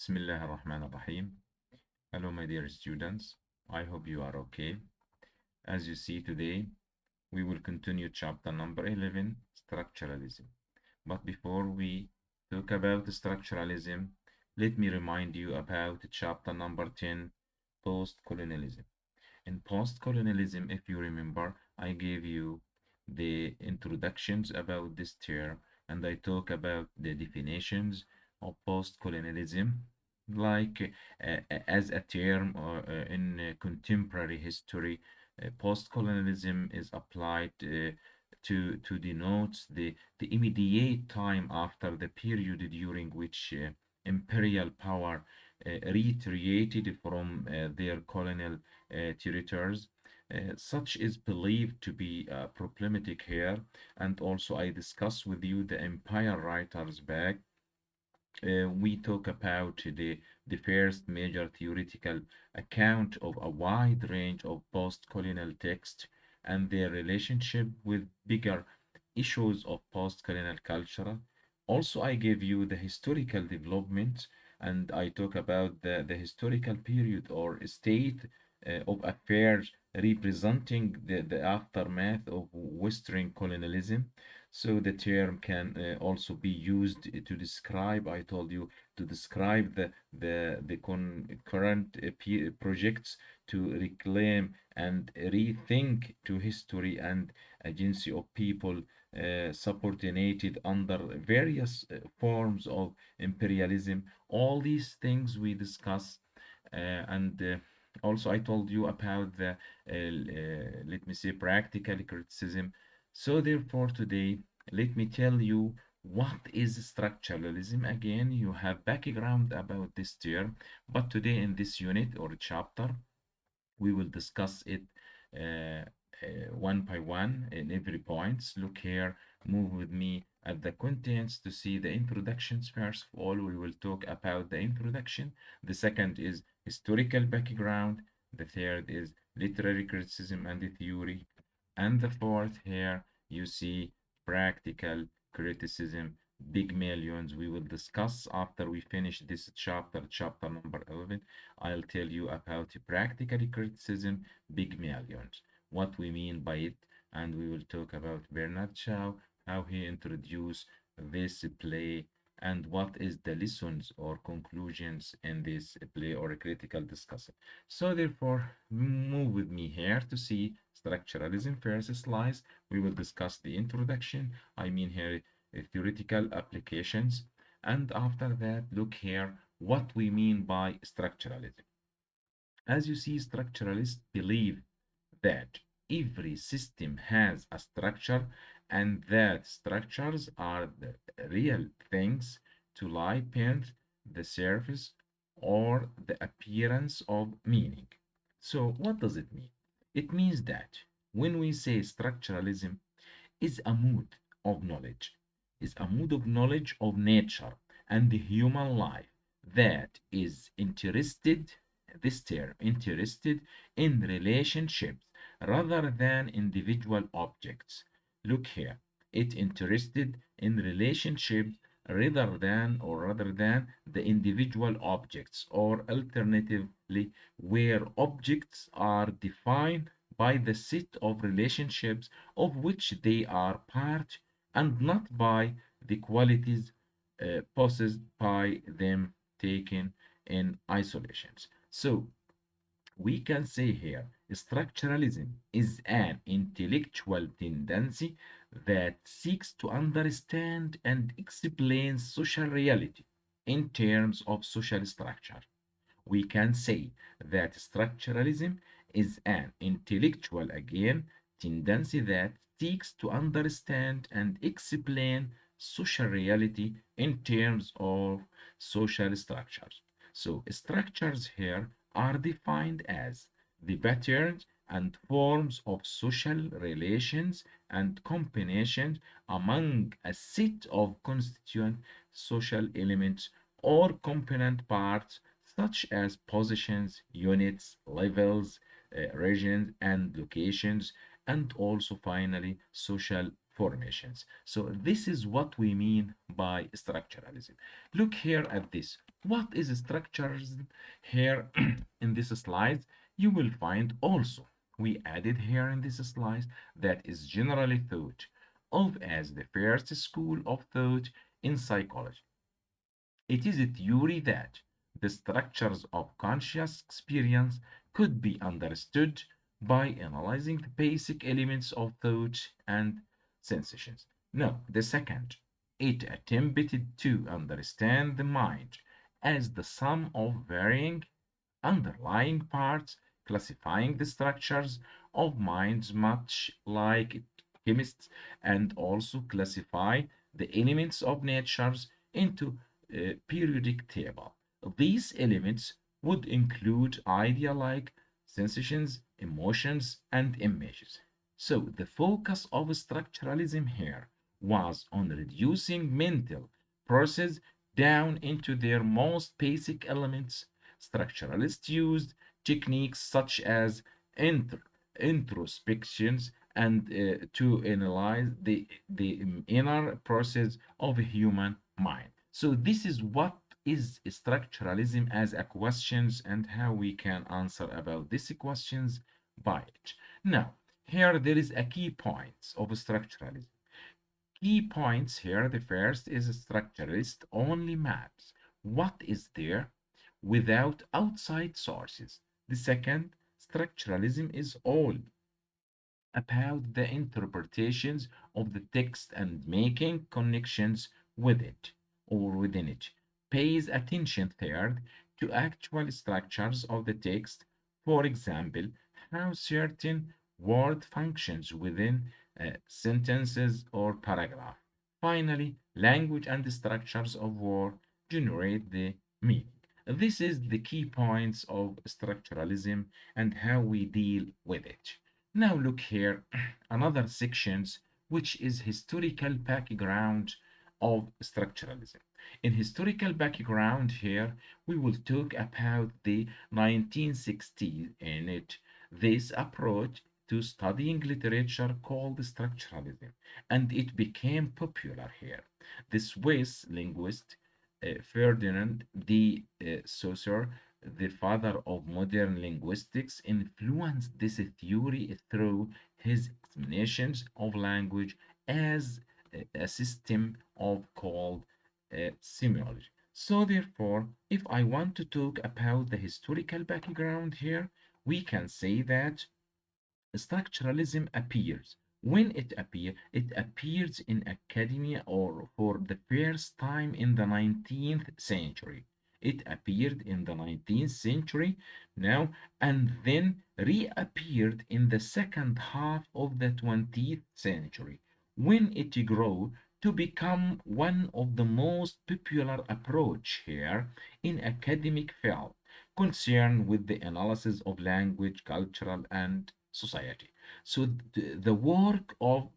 Bismillah ar-Rahman ar-Rahim. Hello, my dear students. I hope you are okay. As you see today, we will continue chapter number 11, Structuralism. But before we talk about structuralism, let me remind you about chapter number 10, Post-Colonialism. In post-colonialism, if you remember, I gave you the introductions about this term and I talk about the definitions of post-colonialism like as a term in contemporary history. Post-colonialism is applied to denote the immediate time after the period during which imperial power retreated from their colonial territories. Such is believed to be problematic here, and also I discuss with you the empire writers back. We talk about the first major theoretical account of a wide range of post-colonial texts and their relationship with bigger issues of post-colonial culture. Also, I gave you the historical development and I talk about the historical period or state of affairs representing the aftermath of Western colonialism. So the term can also be used to describe, I told you, to describe the current projects to reclaim and rethink to history and agency of people subordinated under various forms of imperialism. All these things we discuss and also I told you about the let me say practical criticism. So therefore today let me tell you what is structuralism. Again, you have background about this term, but today in this unit or chapter we will discuss it one by one in every points. Look here, move with me at the contents to see the introductions. First of all, we will talk about the introduction. The second is historical background. The third is literary criticism and the theory. And the fourth here, you see practical criticism, big millions. We will discuss after we finish this chapter, chapter number 11. I'll tell you about practical criticism, big millions, what we mean by it, and we will talk about Bernard Shaw, how he introduced this play, and what is the lessons or conclusions in this play or a critical discussion. So therefore, move with me here to see structuralism. First slide, we will discuss the introduction. I mean here theoretical applications. And after that, look here what we mean by structuralism. As you see, structuralists believe that every system has a structure and that structures are the real things to lie beneath the surface or the appearance of meaning. So what does it mean? It means that when we say structuralism is a mood of knowledge, is a mood of knowledge of nature and the human life that is interested, this term, interested in relationships rather than individual objects. Look here, it interested in relationships rather than the individual objects, or alternatively, where objects are defined by the set of relationships of which they are part and not by the qualities possessed by them taken in isolations. So we can say here structuralism is an intellectual tendency that seeks to understand and explain social reality in terms of social structure. We can say that structuralism is an intellectual, again, tendency that seeks to understand and explain social reality in terms of social structures. So, structures here are defined as the patterns and forms of social relations and combinations among a set of constituent social elements or component parts such as positions, units, levels, regions, and locations, and also finally social formations. So this is what we mean by structuralism. Look here at this. What is structuralism? Here in this slide, you will find also, we added here in this slide, that is generally thought of as the first school of thought in psychology. It is a theory that the structures of conscious experience could be understood by analyzing the basic elements of thought and sensations. Now, the second, it attempted to understand the mind as the sum of varying underlying parts, classifying the structures of minds much like chemists, and also classify the elements of natures into a periodic table. These elements would include idea like sensations, emotions, and images. So the focus of structuralism here was on reducing mental process down into their most basic elements. Structuralists used techniques such as introspections and to analyze the inner process of a human mind. So this is what is structuralism as a questions and how we can answer about these questions by it. Now, here there is a key points of structuralism. Key points here, the first is structuralist only maps what is there without outside sources. The second, structuralism is all about the interpretations of the text and making connections with it or within it. Pays attention, third, to actual structures of the text, for example, how certain word functions within sentences or paragraph. Finally, language and the structures of word generate the meaning. This is the key points of structuralism and how we deal with it. Now look here, another sections which is historical background of structuralism. In historical background here, we will talk about the 1960s in it. This approach to studying literature called structuralism, and it became popular here. The Swiss linguist Ferdinand de Saussure, the father of modern linguistics, influenced this theory through his examinations of language as a system of called semiology. So therefore, if I want to talk about the historical background here, we can say that structuralism appears. When it appears in academia or for the first time in the 19th century. It appeared in the 19th century now and then reappeared in the second half of the 20th century when it grew to become one of the most popular approach here in academic field concerned with the analysis of language, cultural, and society. So the work of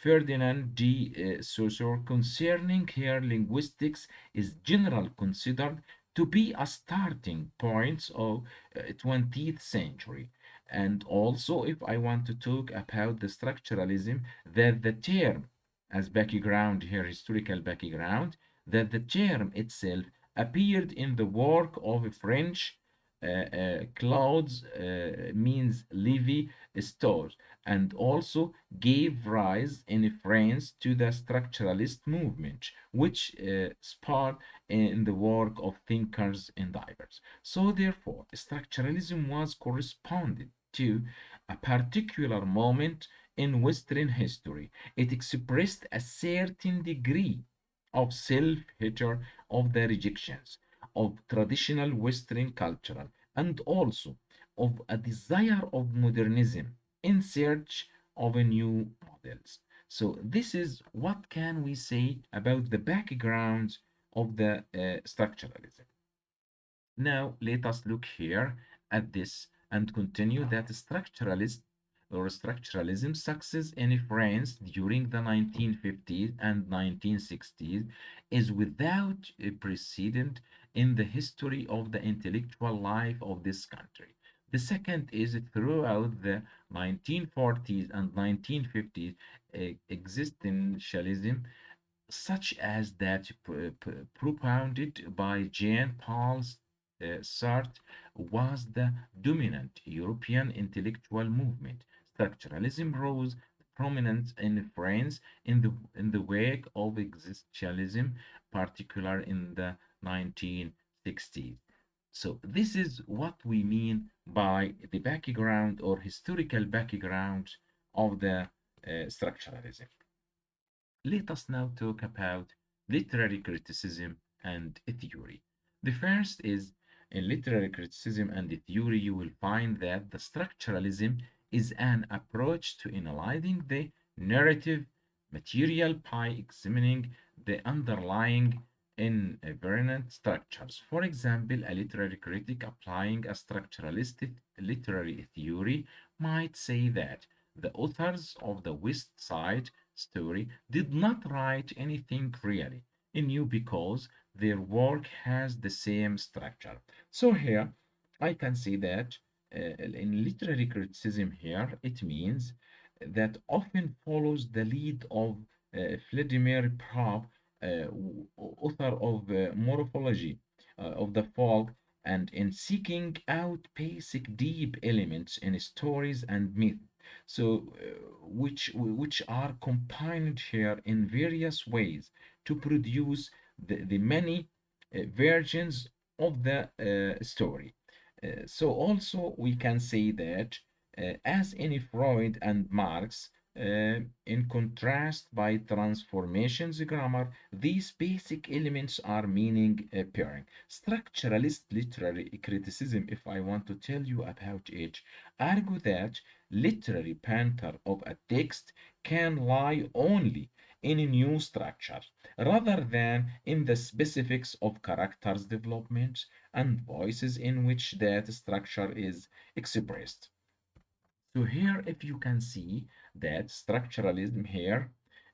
Ferdinand de Saussure concerning her linguistics is generally considered to be a starting point of 20th century. And also, if I want to talk about the structuralism, that the term as background here, historical background, that the term itself appeared in the work of a French Claude's means Levi Strauss, and also gave rise in France to the structuralist movement, which sparked in the work of thinkers and divers. So therefore, structuralism was corresponded to a particular moment in Western history. It expressed a certain degree of self-hatred of the rejections of traditional Western culture and also of a desire of modernism in search of a new models. So this is what can we say about the background of the structuralism. Now let us look here at this and continue that structuralist or structuralism success in France during the 1950s and 1960s is without a precedent in the history of the intellectual life of this country. The second is throughout the 1940s and 1950s, existentialism such as that propounded by Jean-Paul Sartre, was the dominant European intellectual movement. Structuralism rose prominent in France in the wake of existentialism, particularly in the 1960s. So this is what we mean by the background or historical background of the structuralism. Let us now talk about literary criticism and theory. The first is in literary criticism and theory, you will find that the structuralism is an approach to analyzing the narrative material by examining the underlying invariant structures. For example, a literary critic applying a structuralist literary theory might say that the authors of the West Side Story did not write anything really new because their work has the same structure. So here I can say that in literary criticism here it means that often follows the lead of Vladimir Prob, author of Morphology of the Folk, and in seeking out basic deep elements in stories and myth, so which are combined here in various ways to produce the many versions of the story. So also we can say that as in Freud and Marx, in contrast by transformations grammar, these basic elements are meaning pairing. Structuralist literary criticism, if I want to tell you about it, argue that literary pattern of a text can lie only in a new structure rather than in the specifics of characters development and voices in which that structure is expressed. So here, if you can see that structuralism here,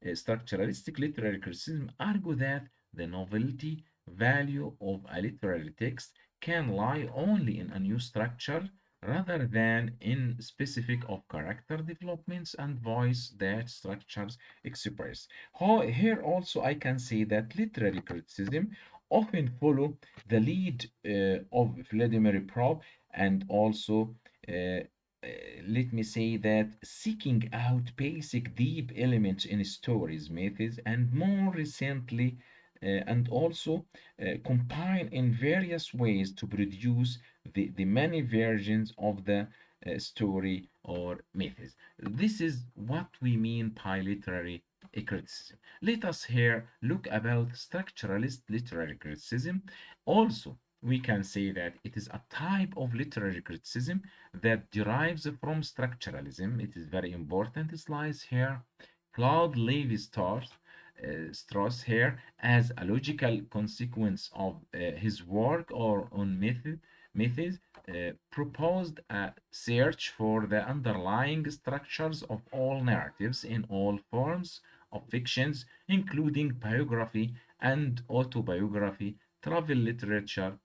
structuralistic literary criticism argue that the novelty value of a literary text can lie only in a new structure rather than in specific of character developments and voice that structures express. Here also I can say that literary criticism often follow the lead of Vladimir Prob and also uh, let me say that seeking out basic deep elements in stories, methods, and more recently, and also combine in various ways to produce the many versions of the story or methods. This is what we mean by literary criticism. Let us here look about structuralist literary criticism. Also, we can say that it is a type of literary criticism that derives from structuralism. It is very important. It lies here. Claude Lévi-Strauss here as a logical consequence of his work or on methods proposed a search for the underlying structures of all narratives in all forms of fictions, including biography and autobiography, travel literature,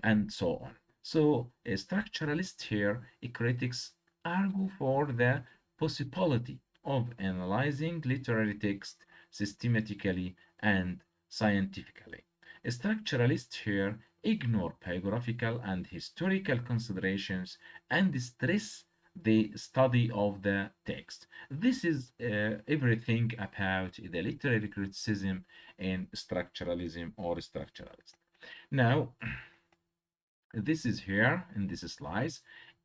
and so on. So, a structuralist here, critics argue for the possibility of analyzing literary text systematically and scientifically. Structuralists here ignore biographical and historical considerations and stress the study of the text. This is everything about the literary criticism in structuralism or structuralist. Now, this is here in this slide.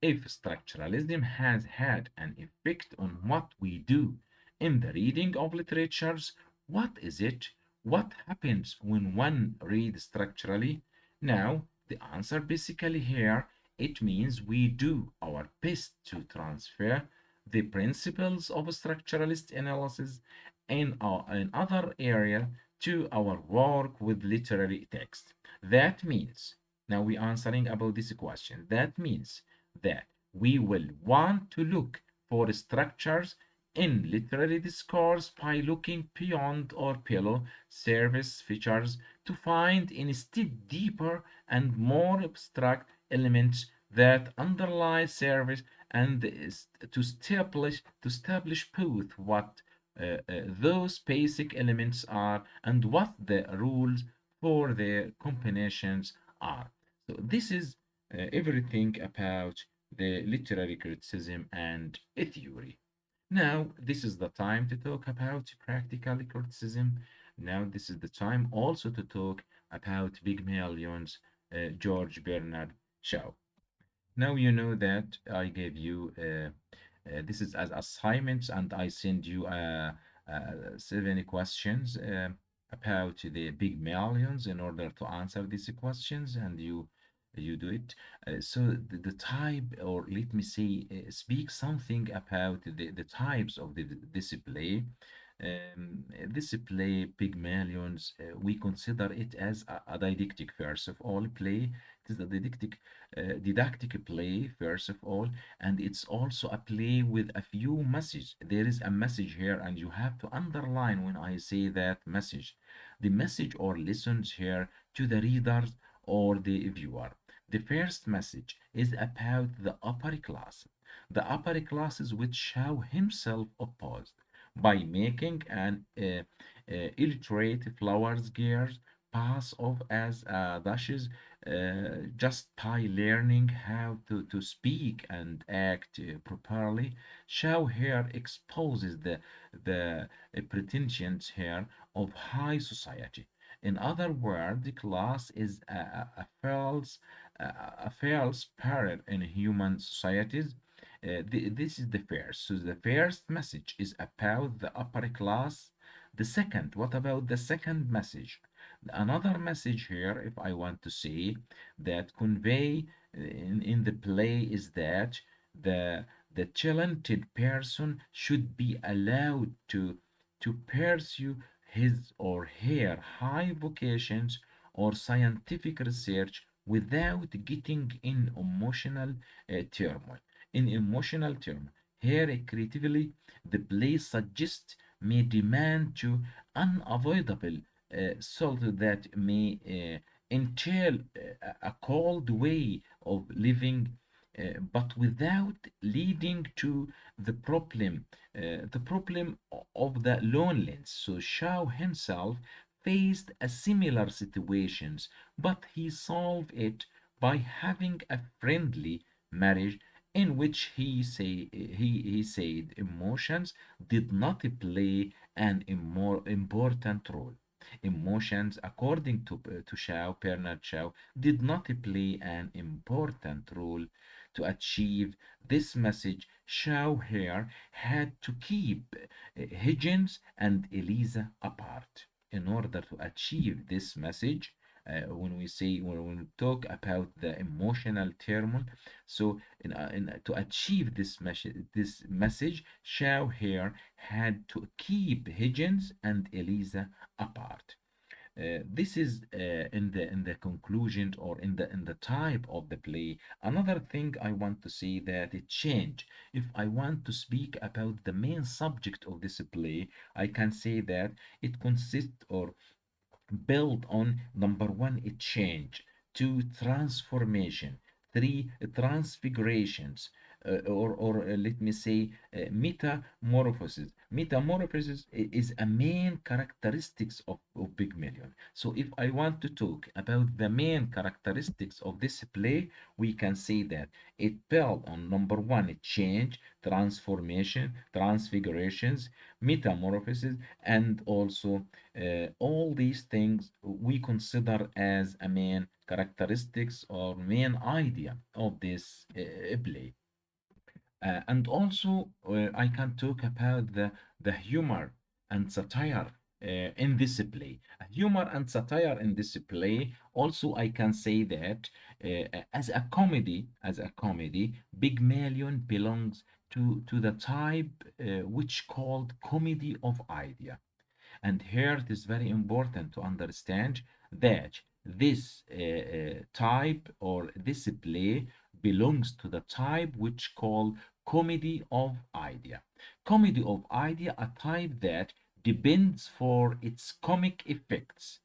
If structuralism has had an effect on what we do in the reading of literatures, what is it? What happens when one reads structurally? Now, the answer basically here, it means we do our best to transfer the principles of structuralist analysis in other area to our work with literary text. That means now we're answering about this question. That means that we will want to look for structures in literary discourse by looking beyond or below surface features to find instead deeper and more abstract elements that underlie service and to establish both what those basic elements are and what the rules for their combinations are. So this is everything about the literary criticism and theory. Now, this is the time to talk about practical criticism. Now, this is the time also to talk about Pygmalion's George Bernard Shaw. Now you know that I gave you this is as assignments, and I send you 7 questions about the big millions in order to answer these questions, and you do it. So the type, or let me say, speak something about the types of this play. This play, Pygmalions, we consider it as a didactic, first of all, play. It is a didactic play, first of all, and it's also a play with a few messages. There is a message here, and you have to underline when I say that message. The message or lessons here to the readers or the viewer. The first message is about the upper class. The upper classes which Shaw himself opposed by making an illiterate flowers girls pass off as dashes just by learning how to speak and act properly. Shaw here exposes the pretensions here of high society. In other words, the class is a false parallel in human societies. This is the first. So the first message is about the upper class. The second, what about the second message? Another message here, if I want to say that convey in the play, is that the the talented person should be allowed to pursue his or her high vocations or scientific research without getting in emotional turmoil. In emotional turmoil, here creatively, the play suggests may demand to unavoidable salt that may entail a cold way of living, but without leading to the problem of the loneliness. So Shaw himself faced a similar situations, but he solved it by having a friendly marriage in which he said emotions did not play an more important role. Emotions, according to Shaw, Bernard Shaw, did not play an important role to achieve this message. Shaw here had to keep Higgins and Eliza apart in order to achieve this message. When we talk about the emotional turmoil, so to achieve this message, Shaw here had to keep Higgins and Eliza apart. This is in the conclusion, or in the type of the play. Another thing I want to say that it changed. If I want to speak about the main subject of this play, I can say that it consists or build on number one, a change; two, transformation; three, transfigurations, or let me say metamorphosis. Metamorphosis is a main characteristics of Pygmalion. So if I want to talk about the main characteristics of this play, we can say that it built on number one, a change, transformation, transfigurations, metamorphosis, and also all these things we consider as a main characteristics or main idea of this play. And also, I can talk about the humor and satire in this play. Humor and satire in this play. Also, I can say that as a comedy, Pygmalion belongs to the type which called comedy of idea. And here it is very important to understand that this type or this play belongs to the type which called comedy of idea. Comedy of idea, a type that depends for its comic effects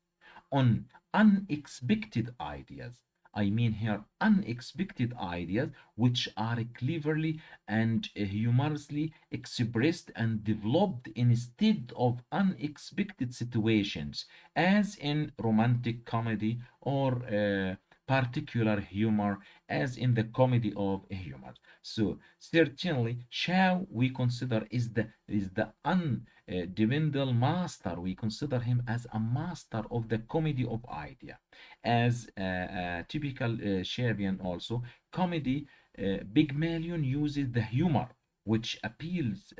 on unexpected ideas, I mean here unexpected ideas which are cleverly and humorously expressed and developed instead of unexpected situations, as in romantic comedy or particular humor as in the comedy of humor. So certainly Shaw we consider is the undependable master. We consider him as a master of the comedy of idea. As a typical Shavian also comedy, Pygmalion uses the humor which appeals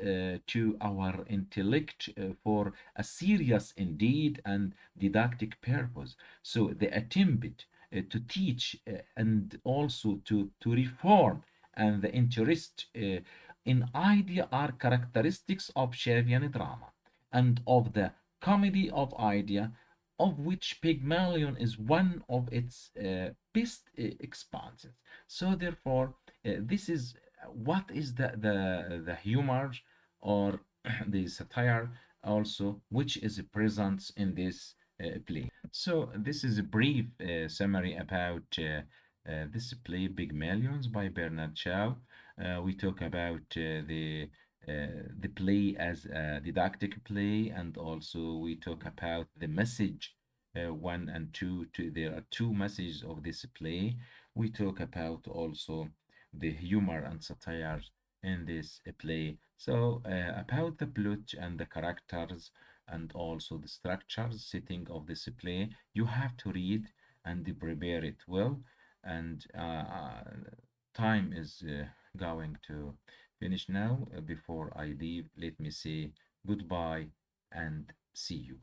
to our intellect for a serious indeed and didactic purpose. So the attempt to teach and also to reform and the interest in idea are characteristics of Shavian drama and of the comedy of idea, of which Pygmalion is one of its best exponents. So therefore, this is what is the humor or the satire also which is present in this play. So this is a brief summary about this play Pygmalions by Bernard Shaw. We talk about the play as a didactic play, and also we talk about the message one and two. There are two messages of this play. We talk about also the humor and satire in this play. So about the plot and the characters and also the structures setting of this play, you have to read and prepare it well. And time is going to finish now. Before I leave, let me say goodbye and see you.